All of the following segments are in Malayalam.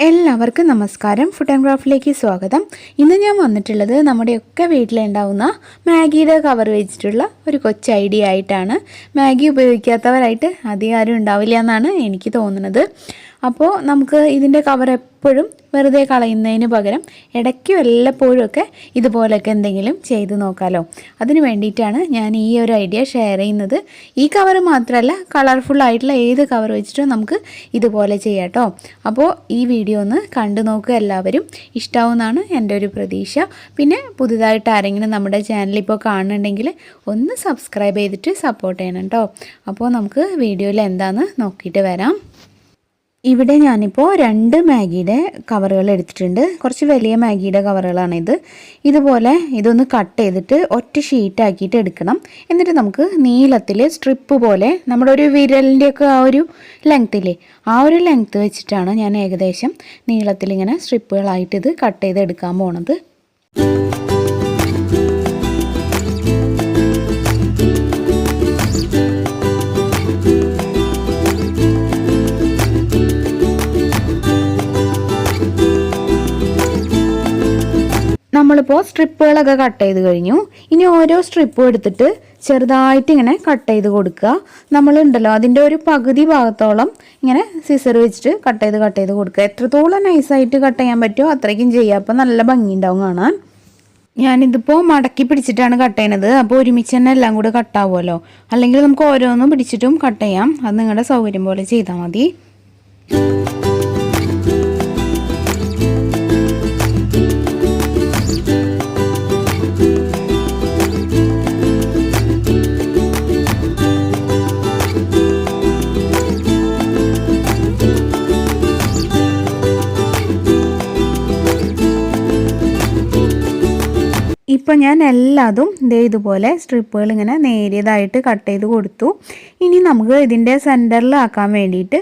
എല്ലാവർക്കും നമസ്കാരം. ഫുഡ് ആൻഡ് ക്രാഫ്റ്റിലേക്ക് സ്വാഗതം. ഇന്ന് ഞാൻ വന്നിട്ടുള്ളത് നമ്മുടെയൊക്കെ വീട്ടിലുണ്ടാവുന്ന മാഗിയുടെ കവർ വെച്ചിട്ടുള്ള ഒരു കൊച്ചു ഐഡിയ ആയിട്ടാണ്. മാഗി ഉപയോഗിക്കാത്തവരായിട്ട് അധികം ആരും ഉണ്ടാവില്ല എന്നാണ് എനിക്ക് തോന്നുന്നത്. അപ്പോൾ നമുക്ക് ഇതിൻ്റെ കവർ എപ്പോഴും വെറുതെ കളയുന്നതിന് പകരം ഇടയ്ക്ക് വല്ലപ്പോഴും ഒക്കെ ഇതുപോലെയൊക്കെ എന്തെങ്കിലും ചെയ്ത് നോക്കാമല്ലോ. അതിന് വേണ്ടിയിട്ടാണ് ഞാൻ ഈ ഒരു ഐഡിയ ഷെയർ ചെയ്യുന്നത്. ഈ കവർ മാത്രമല്ല, കളർഫുൾ ആയിട്ടുള്ള ഏത് കവർ വെച്ചിട്ടും നമുക്ക് ഇതുപോലെ ചെയ്യാം കേട്ടോ. അപ്പോൾ ഈ വീഡിയോ ഒന്ന് കണ്ടു നോക്കുക, എല്ലാവരും ഇഷ്ടമാവുമെന്നാണ് എൻ്റെ ഒരു പ്രതീക്ഷ. പിന്നെ പുതുതായിട്ട് ആരെങ്കിലും നമ്മുടെ ചാനൽ ഇപ്പോൾ കാണുന്നുണ്ടെങ്കിൽ ഒന്ന് സബ്സ്ക്രൈബ് ചെയ്തിട്ട് സപ്പോർട്ട് ചെയ്യണം കേട്ടോ. അപ്പോൾ നമുക്ക് വീഡിയോയിൽ എന്താണെന്ന് നോക്കിയിട്ട് വരാം. ഇവിടെ ഞാനിപ്പോൾ 2 മാഗിയുടെ കവറുകൾ എടുത്തിട്ടുണ്ട്. കുറച്ച് വലിയ മാഗിയുടെ കവറുകളാണിത്. ഇതുപോലെ ഇതൊന്ന് കട്ട് ചെയ്തിട്ട് ഒറ്റ ഷീറ്റാക്കിയിട്ട് എടുക്കണം. എന്നിട്ട് നമുക്ക് നീളത്തിൽ സ്ട്രിപ്പ് പോലെ നമ്മുടെ ഒരു വിരലിൻ്റെയൊക്കെ ആ ഒരു ലെങ്ത്തില്ലേ, ആ ഒരു ലെങ്ത്ത് വെച്ചിട്ടാണ് ഞാൻ ഏകദേശം നീളത്തിലിങ്ങനെ സ്ട്രിപ്പുകളായിട്ട് ഇത് കട്ട് ചെയ്തെടുക്കാൻ പോണത്. നമ്മളിപ്പോൾ സ്ട്രിപ്പുകളൊക്കെ കട്ട് ചെയ്ത് കഴിഞ്ഞു. ഇനി ഓരോ സ്ട്രിപ്പും എടുത്തിട്ട് ചെറുതായിട്ട് ഇങ്ങനെ കട്ട് ചെയ്ത് കൊടുക്കുക. നമ്മളുണ്ടല്ലോ അതിൻ്റെ ഒരു പകുതി ഭാഗത്തോളം ഇങ്ങനെ സിസർ വെച്ചിട്ട് കട്ട് ചെയ്ത് കൊടുക്കുക. എത്രത്തോളം നൈസായിട്ട് കട്ട് ചെയ്യാൻ പറ്റുമോ അത്രയ്ക്കും ചെയ്യുക. അപ്പോൾ നല്ല ഭംഗിയുണ്ടാവും കാണാൻ. ഞാനിതിപ്പോൾ മടക്കി പിടിച്ചിട്ടാണ് കട്ട് ചെയ്യുന്നത്. അപ്പോൾ ഒരുമിച്ച് തന്നെ എല്ലാം കൂടെ കട്ടാവുമല്ലോ. അല്ലെങ്കിൽ നമുക്ക് ഓരോന്നും പിടിച്ചിട്ടും കട്ട് ചെയ്യാം. അത് നിങ്ങളുടെ സൗകര്യം പോലെ ചെയ്താൽ മതി. ഇപ്പോൾ ഞാൻ എല്ലാതും ഇതുപോലെ സ്ട്രിപ്പുകൾ ഇങ്ങനെ നേരിയതായിട്ട് കട്ട് ചെയ്ത് കൊടുത്തു. ഇനി നമുക്ക് ഇതിൻ്റെ സെൻറ്ററിലാക്കാൻ വേണ്ടിയിട്ട്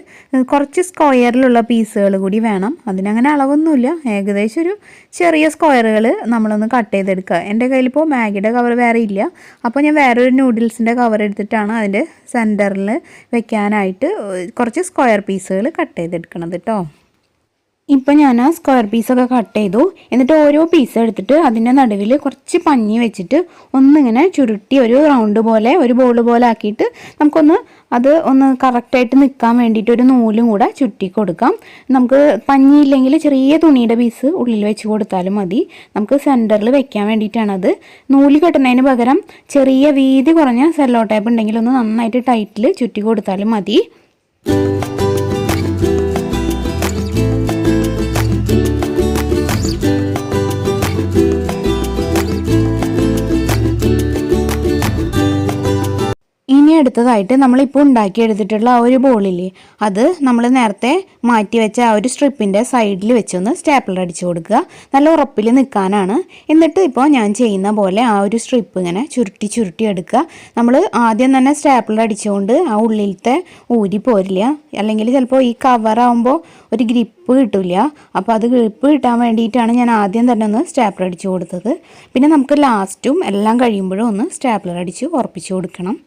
കുറച്ച് സ്ക്വയറിലുള്ള പീസുകൾ കൂടി വേണം. അതിനങ്ങനെ അളവൊന്നുമില്ല, ഏകദേശം ഒരു ചെറിയ സ്ക്വയറുകൾ നമ്മളൊന്ന് കട്ട് ചെയ്തെടുക്കുക. എൻ്റെ കയ്യിലിപ്പോൾ മാഗിയുടെ കവർ വേറെ ഇല്ല. അപ്പോൾ ഞാൻ വേറൊരു നൂഡിൽസിൻ്റെ കവർ എടുത്തിട്ടാണ് അതിൻ്റെ സെൻറ്ററിൽ വെക്കാനായിട്ട് കുറച്ച് സ്ക്വയർ പീസുകൾ കട്ട് ചെയ്തെടുക്കണത് കേട്ടോ. ഇപ്പം ഞാൻ ആ സ്ക്വയർ പീസൊക്കെ കട്ട് ചെയ്തു. എന്നിട്ട് ഓരോ പീസ് എടുത്തിട്ട് അതിൻ്റെ നടുവിൽ കുറച്ച് പഞ്ഞി വെച്ചിട്ട് ഒന്നിങ്ങനെ ചുരുട്ടി ഒരു റൗണ്ട് പോലെ ഒരു ബോൾ പോലെ ആക്കിയിട്ട് നമുക്കൊന്ന് അത് ഒന്ന് കറക്റ്റായിട്ട് നിൽക്കാൻ വേണ്ടിയിട്ട് ഒരു നൂലും കൂടെ ചുറ്റി കൊടുക്കാം. നമുക്ക് പഞ്ഞിയില്ലെങ്കിൽ ചെറിയ തുണിയുടെ പീസ് ഉള്ളിൽ വെച്ച് കൊടുത്താലും മതി. നമുക്ക് സെൻറ്ററിൽ വെക്കാൻ വേണ്ടിയിട്ടാണത്. നൂല് കെട്ടുന്നതിന് പകരം ചെറിയ വീതി കുറഞ്ഞ സെല്ലോ ടേപ്പ് ഉണ്ടെങ്കിൽ ഒന്ന് നന്നായിട്ട് ടൈറ്റിൽ ചുറ്റി കൊടുത്താലും മതി. അടുത്തതായിട്ട് നമ്മളിപ്പോൾ ഉണ്ടാക്കിയെടുത്തിട്ടുള്ള ആ ഒരു ബോളില്ലേ, അത് നമ്മൾ നേരത്തെ മാറ്റി വെച്ച ആ ഒരു സ്ട്രിപ്പിൻ്റെ സൈഡിൽ വെച്ചൊന്ന് സ്റ്റാപ്ലർ അടിച്ചു കൊടുക്കുക. നല്ല ഉറപ്പിൽ നിൽക്കാനാണ്. എന്നിട്ട് ഇപ്പോൾ ഞാൻ ചെയ്യുന്ന പോലെ ആ ഒരു സ്ട്രിപ്പ് ഇങ്ങനെ ചുരുട്ടി എടുക്കുക. നമ്മൾ ആദ്യം തന്നെ സ്റ്റാപ്ലർ അടിച്ചുകൊണ്ട് ആ ഉള്ളിലത്തെ ഊരി പോരില്ല, അല്ലെങ്കിൽ ചിലപ്പോൾ ഈ കവറാകുമ്പോൾ ഒരു ഗ്രിപ്പ് കിട്ടില്ല. അപ്പോൾ അത് ഗ്രിപ്പ് കിട്ടാൻ വേണ്ടിയിട്ടാണ് ഞാൻ ആദ്യം തന്നെ ഒന്ന് സ്റ്റാപ്ലർ അടിച്ചു കൊടുത്തത്. പിന്നെ നമുക്ക് ലാസ്റ്റും എല്ലാം കഴിയുമ്പോഴും ഒന്ന് സ്റ്റാപ്ലർ അടിച്ച് ഉറപ്പിച്ചു കൊടുക്കണം.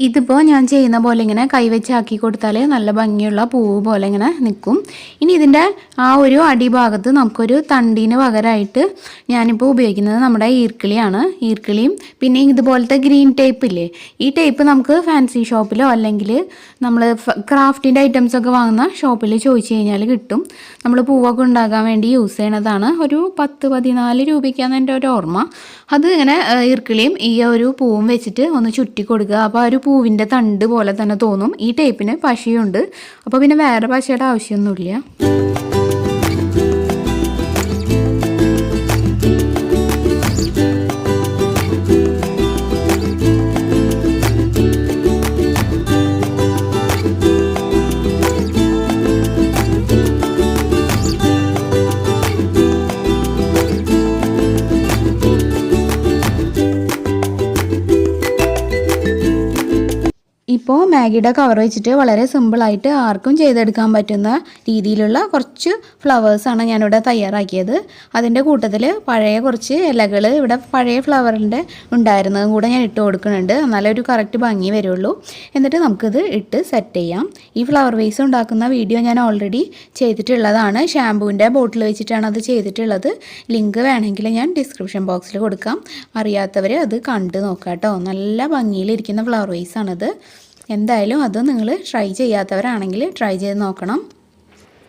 ഇതിപ്പോൾ ഞാൻ ചെയ്യുന്ന പോലെ ഇങ്ങനെ കൈവച്ച് ആക്കി കൊടുത്താൽ നല്ല ഭംഗിയുള്ള പൂവ് പോലെ ഇങ്ങനെ നിൽക്കും. ഇനി ഇതിൻ്റെ ആ ഒരു അടിഭാഗത്ത് നമുക്കൊരു തണ്ടിന് പകരമായിട്ട് ഞാനിപ്പോൾ ഉപയോഗിക്കുന്നത് നമ്മുടെ ഈർക്കിളിയാണ്. ഈർക്കിളിയും പിന്നെ ഇതുപോലത്തെ ഗ്രീൻ ടേപ്പ് ഇല്ലേ, ഈ ടേപ്പ് നമുക്ക് ഫാൻസി ഷോപ്പിലോ അല്ലെങ്കിൽ നമ്മൾ ക്രാഫ്റ്റിൻ്റെ ഐറ്റംസൊക്കെ വാങ്ങുന്ന ഷോപ്പിൽ ചോദിച്ചു കഴിഞ്ഞാൽ കിട്ടും. നമ്മൾ പൂവൊക്കെ ഉണ്ടാക്കാൻ വേണ്ടി യൂസ് ചെയ്യണതാണ്. ഒരു 10-14 രൂപയ്ക്കാണ് എൻ്റെ ഒരു ഓർമ്മ. അത് ഇങ്ങനെ ഈർക്കിളിയും ഈ ഒരു പൂവും വെച്ചിട്ട് ഒന്ന് ചുറ്റി കൊടുക്കുക. അപ്പോൾ ആ ഒരു പൂവിൻ്റെ തണ്ട് പോലെ തന്നെ തോന്നും. ഈ ടേപ്പിന് പശയുണ്ട്, അപ്പോൾ പിന്നെ വേറെ പശയുടെ ആവശ്യമൊന്നുമില്ല. ഇപ്പോൾ മാഗിയുടെ കവർ വെച്ചിട്ട് വളരെ സിമ്പിളായിട്ട് ആർക്കും ചെയ്തെടുക്കാൻ പറ്റുന്ന രീതിയിലുള്ള കുറച്ച് ഫ്ലവേഴ്സാണ് ഞാനിവിടെ തയ്യാറാക്കിയത്. അതിൻ്റെ കൂട്ടത്തിൽ പഴയ കുറച്ച് ഇലകൾ ഇവിടെ പഴയ ഫ്ലവറിൻ്റെ ഉണ്ടായിരുന്നതും കൂടെ ഞാൻ ഇട്ട് കൊടുക്കുന്നുണ്ട്. എന്നാലേ ഒരു കറക്റ്റ് ഭംഗി വരുള്ളൂ. എന്നിട്ട് നമുക്കിത് ഇട്ട് സെറ്റ് ചെയ്യാം. ഈ ഫ്ലവർ വേസ് ഉണ്ടാക്കുന്ന വീഡിയോ ഞാൻ ഓൾറെഡി ചെയ്തിട്ടുള്ളതാണ്. ഷാമ്പൂവിൻ്റെ ബോട്ടിൽ വെച്ചിട്ടാണ് അത് ചെയ്തിട്ടുള്ളത്. ലിങ്ക് വേണമെങ്കിൽ ഞാൻ ഡിസ്ക്രിപ്ഷൻ ബോക്സിൽ കൊടുക്കാം. അറിയാത്തവർ അത് കണ്ട് നോക്കാം കേട്ടോ. നല്ല ഭംഗിയിലിരിക്കുന്ന ഫ്ലവർ വേസാണിത്. എന്തായാലും അത് നിങ്ങൾ ട്രൈ ചെയ്യാത്തവരാണെങ്കിൽ ട്രൈ ചെയ്ത് നോക്കണം.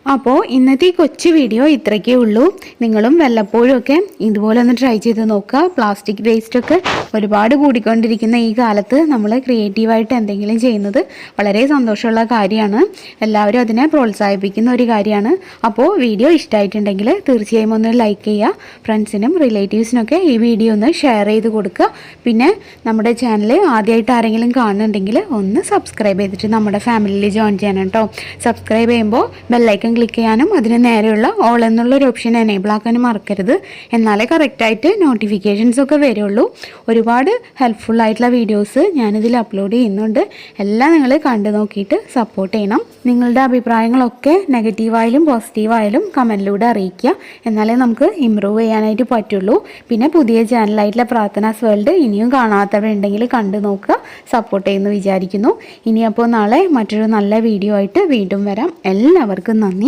അപ്പോൾ ഇന്നത്തെ ഈ കൊച്ചു വീഡിയോ ഇത്രയ്ക്കേ ഉള്ളൂ. നിങ്ങളും വല്ലപ്പോഴും ഒക്കെ ഇതുപോലെ ഒന്ന് ട്രൈ ചെയ്ത് നോക്കുക. പ്ലാസ്റ്റിക് വേസ്റ്റൊക്കെ ഒരുപാട് കൂടിക്കൊണ്ടിരിക്കുന്ന ഈ കാലത്ത് നമ്മൾ ക്രിയേറ്റീവായിട്ട് എന്തെങ്കിലും ചെയ്യുന്നത് വളരെ സന്തോഷമുള്ള കാര്യമാണ്. എല്ലാവരും അതിനെ പ്രോത്സാഹിപ്പിക്കുന്ന ഒരു കാര്യമാണ്. അപ്പോൾ വീഡിയോ ഇഷ്ടമായിട്ടുണ്ടെങ്കിൽ തീർച്ചയായും ഒന്ന് ലൈക്ക് ചെയ്യുക. ഫ്രണ്ട്സിനും റിലേറ്റീവ്സിനൊക്കെ ഈ വീഡിയോ ഒന്ന് ഷെയർ ചെയ്ത് കൊടുക്കുക. പിന്നെ നമ്മുടെ ചാനൽ ആദ്യമായിട്ട് ആരെങ്കിലും കാണുന്നുണ്ടെങ്കിൽ ഒന്ന് സബ്സ്ക്രൈബ് ചെയ്തിട്ട് നമ്മുടെ ഫാമിലിയിൽ ജോയിൻ ചെയ്യണം കേട്ടോ. സബ്സ്ക്രൈബ് ചെയ്യുമ്പോൾ ബെല്ലൈക്കൺ ക്ലിക്ക് ചെയ്യാനും അതിന് നേരെയുള്ള ഓൾ എന്നുള്ളൊരു ഓപ്ഷൻ എനേബിൾ ആക്കാനും മറക്കരുത്. എന്നാലേ കറക്റ്റായിട്ട് നോട്ടിഫിക്കേഷൻസ് ഒക്കെ വരുള്ളൂ. ഒരുപാട് ഹെൽപ്ഫുൾ ആയിട്ടുള്ള വീഡിയോസ് ഞാനിതിൽ അപ്ലോഡ് ചെയ്യുന്നുണ്ട്. എല്ലാം നിങ്ങൾ കണ്ടു നോക്കിയിട്ട് സപ്പോർട്ട് ചെയ്യണം. നിങ്ങളുടെ അഭിപ്രായങ്ങളൊക്കെ നെഗറ്റീവായാലും പോസിറ്റീവായാലും കമൻറ്റിലൂടെ അറിയിക്കുക. എന്നാലേ നമുക്ക് ഇമ്പ്രൂവ് ചെയ്യാനായിട്ട് പറ്റുള്ളൂ. പിന്നെ പുതിയ ചാനലായിട്ടുള്ള പ്രാർത്ഥനാസ് വേൾഡ് ഇനിയും കാണാത്തവരുണ്ടെങ്കിൽ കണ്ടു നോക്കുക. സപ്പോർട്ട് ചെയ്യുന്നു വിചാരിക്കുന്നു. ഇനിയപ്പോൾ നാളെ മറ്റൊരു നല്ല വീഡിയോ ആയിട്ട് വീണ്ടും വരാം. എല്ലാവർക്കും നന്ദി.